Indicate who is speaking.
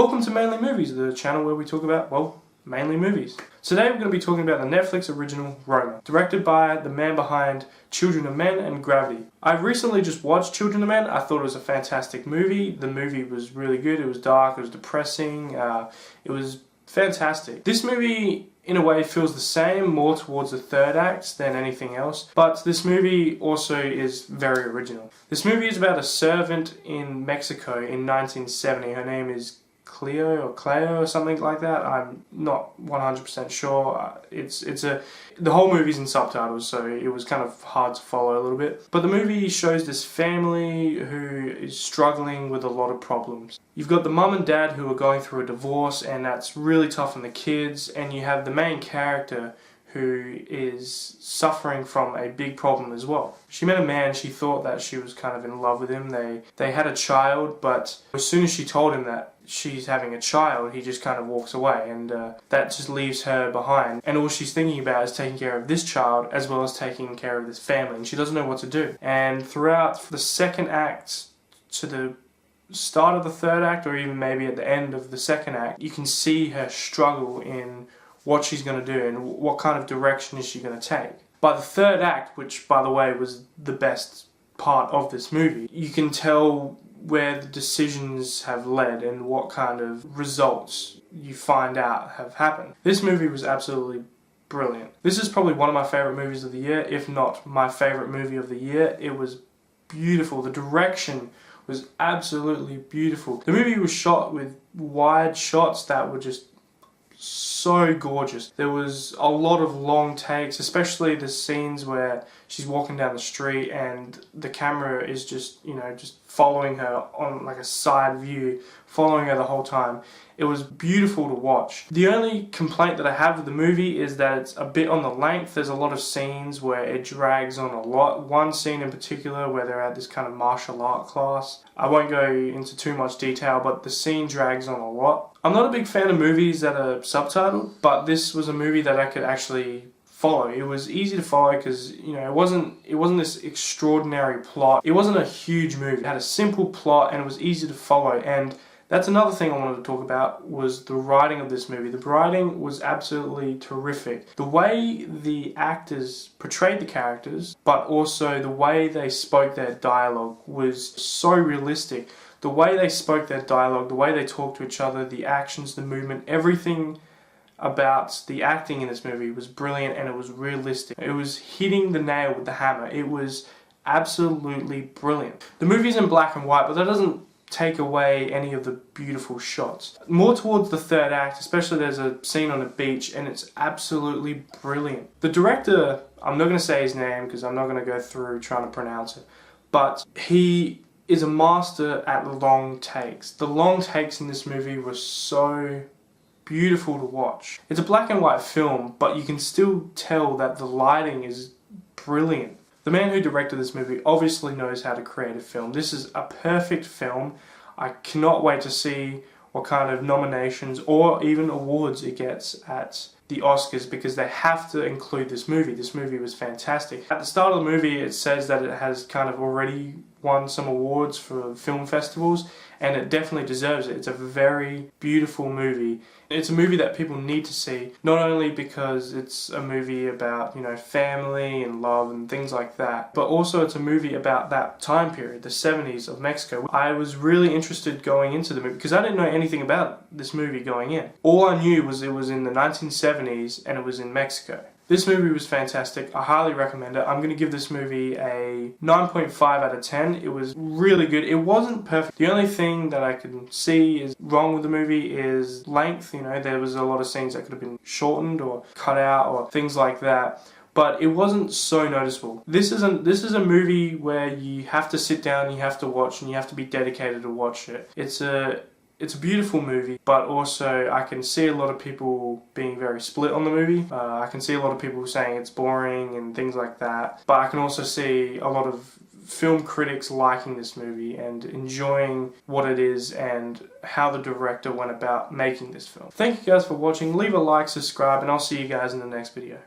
Speaker 1: Welcome to Mainly Movies, the channel where we talk about, well, mainly movies. Today we're going to be talking about the Netflix original Roma, directed by the man behind Children of Men and Gravity. I've recently just watched Children of Men. I thought it was a fantastic movie. The movie was really good. It was dark, it was depressing, it was fantastic. This movie, in a way, feels the same, more towards the third act than anything else, but this movie also is very original. This movie is about a servant in Mexico in 1970. Her name is Cleo or something like that. I'm not 100% sure. The whole movie's in subtitles, so it was kind of hard to follow a little bit. But the movie shows this family who is struggling with a lot of problems. You've got the mum and dad who are going through a divorce, and that's really tough on the kids, and you have the main character who is suffering from a big problem as well. She met a man, she thought that she was kind of in love with him. They had a child, but as soon as she told him that she's having a child, he just kind of walks away, and that just leaves her behind. And all she's thinking about is taking care of this child as well as taking care of this family, and she doesn't know what to do. And throughout the second act to the start of the third act, or even maybe at the end of the second act, you can see her struggle in what she's going to do and what kind of direction is she going to take. By the third act, which by the way was the best part of this movie, you can tell where the decisions have led and what kind of results you find out have happened. This movie was absolutely brilliant. This is probably one of my favourite movies of the year, if not my favourite movie of the year. It was beautiful. The direction was absolutely beautiful. The movie was shot with wide shots that were just so gorgeous. There was a lot of long takes, especially the scenes where she's walking down the street and the camera is just following her on like a side view, following her the whole time. It was beautiful to watch. The only complaint that I have with the movie is that it's a bit on the length. There's a lot of scenes where it drags on a lot. One scene in particular where they're at this kind of martial art class. I won't go into too much detail, but the scene drags on a lot. I'm not a big fan of movies that are subtitled, but this was a movie that I could actually follow. It was easy to follow because it wasn't this extraordinary plot. It wasn't a huge movie. It had a simple plot and it was easy to follow. And that's another thing I wanted to talk about, was the writing of this movie. The writing was absolutely terrific. The way the actors portrayed the characters, but also the way they spoke their dialogue was so realistic. The way they spoke their dialogue, the way they talked to each other, the actions, the movement, everything about the acting in this movie was brilliant, and it was realistic. It was hitting the nail with the hammer. It was absolutely brilliant. The movie's in black and white, but that doesn't take away any of the beautiful shots. More towards the third act, especially, there's a scene on a beach and it's absolutely brilliant. The director, I'm not going to say his name because I'm not going to go through trying to pronounce it, but he is a master at long takes. The long takes in this movie were so beautiful to watch. It's a black and white film, but you can still tell that the lighting is brilliant. The man who directed this movie obviously knows how to create a film. This is a perfect film. I cannot wait to see what kind of nominations or even awards it gets at the Oscars, because they have to include this movie. This movie was fantastic. At the start of the movie it says that it has kind of already won some awards for film festivals, and it definitely deserves it. It's a very beautiful movie. It's a movie that people need to see, not only because it's a movie about, family and love and things like that, but also it's a movie about that time period, the 70s of Mexico. I was really interested going into the movie because I didn't know anything about this movie going in. All I knew was it was in the 1970s and it was in Mexico. This movie was fantastic. I highly recommend it. I'm going to give this movie a 9.5 out of 10. It was really good. It wasn't perfect. The only thing that I can see is wrong with the movie is length. There was a lot of scenes that could have been shortened or cut out or things like that. But it wasn't so noticeable. This is a movie where you have to sit down, you have to watch, and you have to be dedicated to watch it. It's a beautiful movie, but also I can see a lot of people being very split on the movie. I can see a lot of people saying it's boring and things like that. But I can also see a lot of film critics liking this movie and enjoying what it is and how the director went about making this film. Thank you guys for watching. Leave a like, subscribe, and I'll see you guys in the next video.